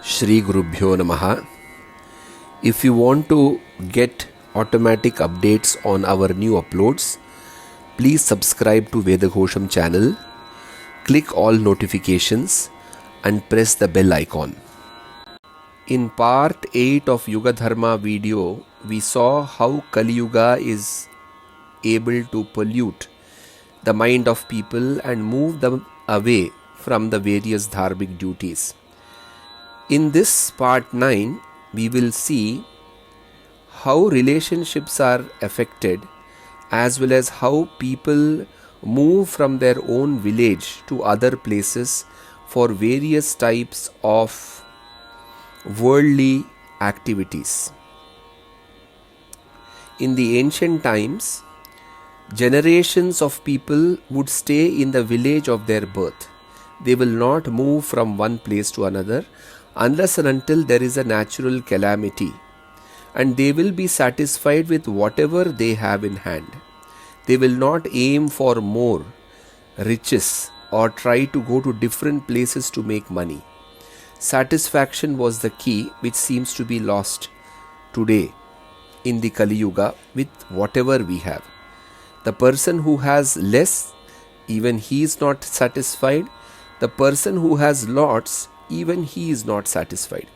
Shri Gurubhyo Namaha. If you want to get automatic updates on our new uploads, please subscribe to Veda Ghosham channel, click all notifications and press the bell icon. In part 8 of Yuga Dharma video, we saw how Kaliyuga is able to pollute the mind of people and move them away from the various dharmic duties. In this part 9, we will see how relationships are affected as well as how people move from their own village to other places for various types of worldly activities. In the ancient times, generations of people would stay in the village of their birth. They will not move from one place to another unless and until there is a natural calamity, and they will be satisfied with whatever they have in hand. They will not aim for more riches or try to go to different places to make money. Satisfaction was the key, which seems to be lost today in the Kaliyuga with whatever we have. The person who has less, even he is not satisfied. The person who has lots, even he is not satisfied.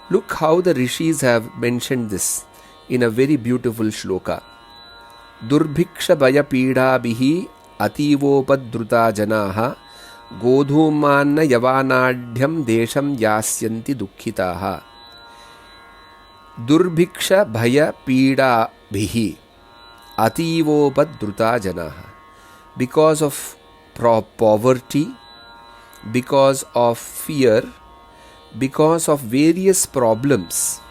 Look how the Rishis have mentioned this in a very beautiful shloka. Durbhiksha bhaya pida bihi ativopadruta janaha godhumanna yavanadhyam desham yasyanti dukkhitaha. Durbhiksha bhaya pida bihi ativopadruta janaha. Because of poverty, because of fear, because of various problems,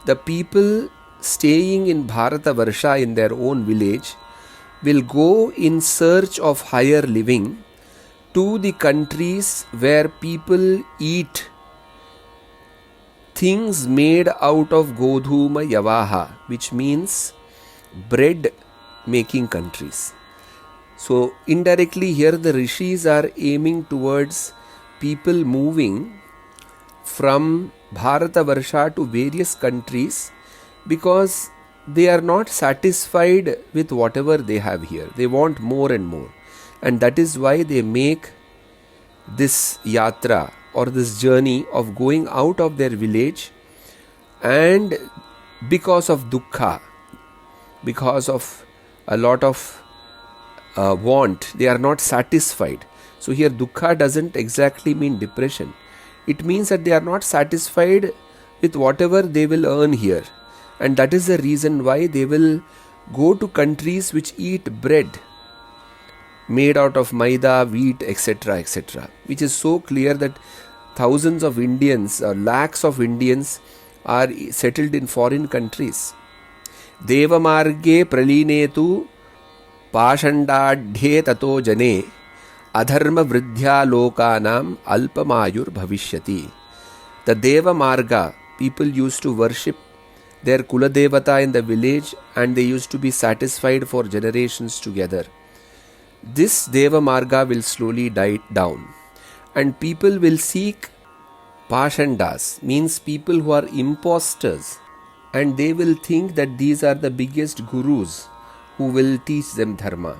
the people staying in Bharatavarsha in their own village will go in search of higher living to the countries where people eat things made out of Godhuma Yavaha, which means bread making countries. So indirectly here the Rishis are aiming towards people moving from Bharatavarsha to various countries because they are not satisfied with whatever they have here. They want more and more. And that is why they make this yatra or this journey of going out of their village, and because of dukkha, because of a lot of want, they are not satisfied. So here dukkha doesn't exactly mean depression. It means that they are not satisfied with whatever they will earn here, and that is the reason why they will go to countries which eat bread made out of maida, wheat, etc., etc., which is so clear that thousands of Indians or lakhs of Indians are settled in foreign countries. Deva marge pralinetu पाषण्डाढ्ये ततो जने अधर्म वृद्ध्या लोकानाम अल्पमायुर भविष्यति. The Deva Marga, people used to worship their Kuladevata in the village and they used to be satisfied for generations together. This Deva Marga will slowly die down and people will seek Pashandas, means people who are imposters, and they will think that these are the biggest gurus who will teach them dharma.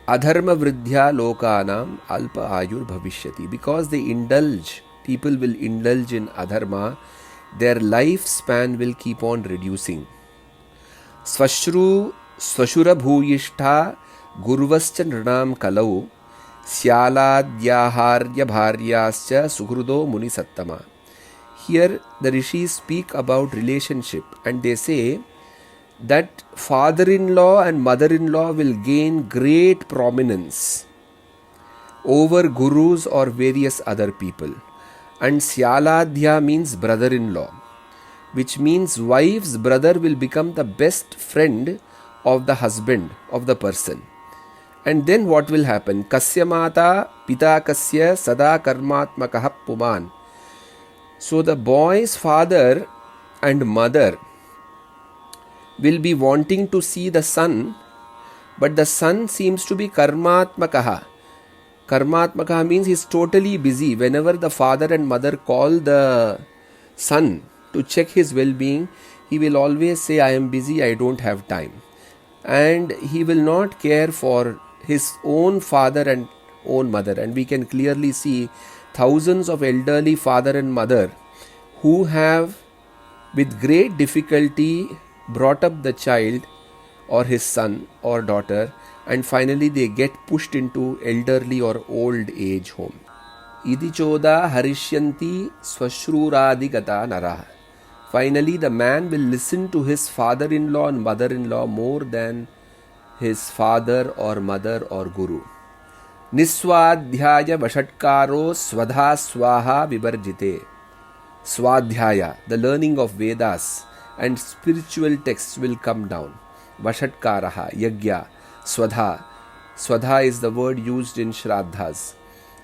Adharma vridhya lokanam alpa ayur bhavishyati. Because they indulge, people will indulge in adharma, their lifespan will keep on reducing. Swashru swashura bhuyishtha gurvascha nranam kalau syaladyaharya bharyascha suhrudo muni sattama. Here the Rishis speak about relationship and they say that father-in-law and mother-in-law will gain great prominence over gurus or various other people. And Syaladhya means brother-in-law, which means wife's brother will become the best friend of the husband of the person. And then what will happen? Kasya mata pita kasya sada karmatmakaha puman. So the boy's father and mother will be wanting to see the son, but the son seems to be karmatmakaha. Karmatmaka means he's totally busy. Whenever the father and mother call the son to check his well-being, he will always say, I am busy, I don't have time. And he will not care for his own father and own mother. And we can clearly see thousands of elderly father and mother who have with great difficulty brought up the child or his son or daughter, and finally they get pushed into elderly or old age home. Idi choda harishyanti swashruradhigata nara. Finally the man will listen to his father-in-law and mother-in-law more than his father or mother or guru. Niswadhyaya vashatkaro swadha swaha vivarjite. Swadhyaya, the learning of Vedas and spiritual texts will come down. Vashatkaraha, yagya, swadha. Swadha is the word used in shraddhas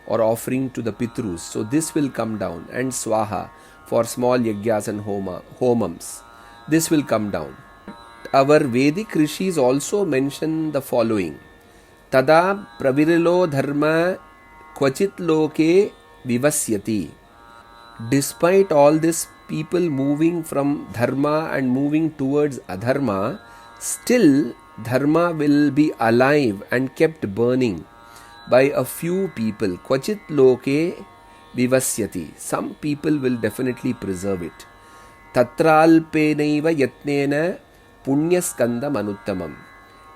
or offering to the pitrus. So this will come down. And swaha for small yagyas and homams. This will come down. Our Vedic Rishis also mention the following. Tada pravirilo dharma kvachit loke vivasyati. Despite all this, people moving from dharma and moving towards adharma, still dharma will be alive and kept burning by a few people. Kvachit loke vivasyati. Some people will definitely preserve it. Tatralpenaiva yatnena punyaskandam anuttamam.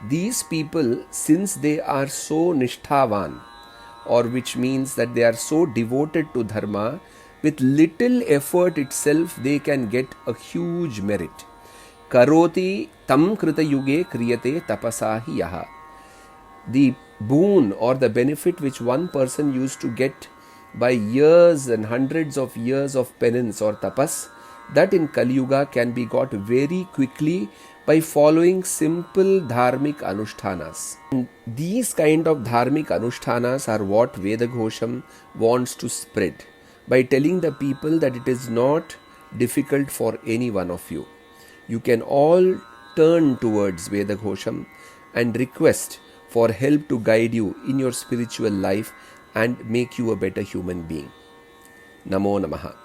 These people, since they are so nishthavan, or which means that they are so devoted to dharma, with little effort itself they can get a huge merit. Karoti tam krita yuge kriyate tapasahi yaha. The boon or the benefit which one person used to get by years and hundreds of years of penance or tapas, that in Kaliyuga can be got very quickly by following simple dharmic anushtanas. And these kind of dharmic anushtanas are what Veda Ghosham wants to spread by telling the people that it is not difficult for any one of you. You can all turn towards Veda Ghosham and request for help to guide you in your spiritual life and make you a better human being. Namo Namaha.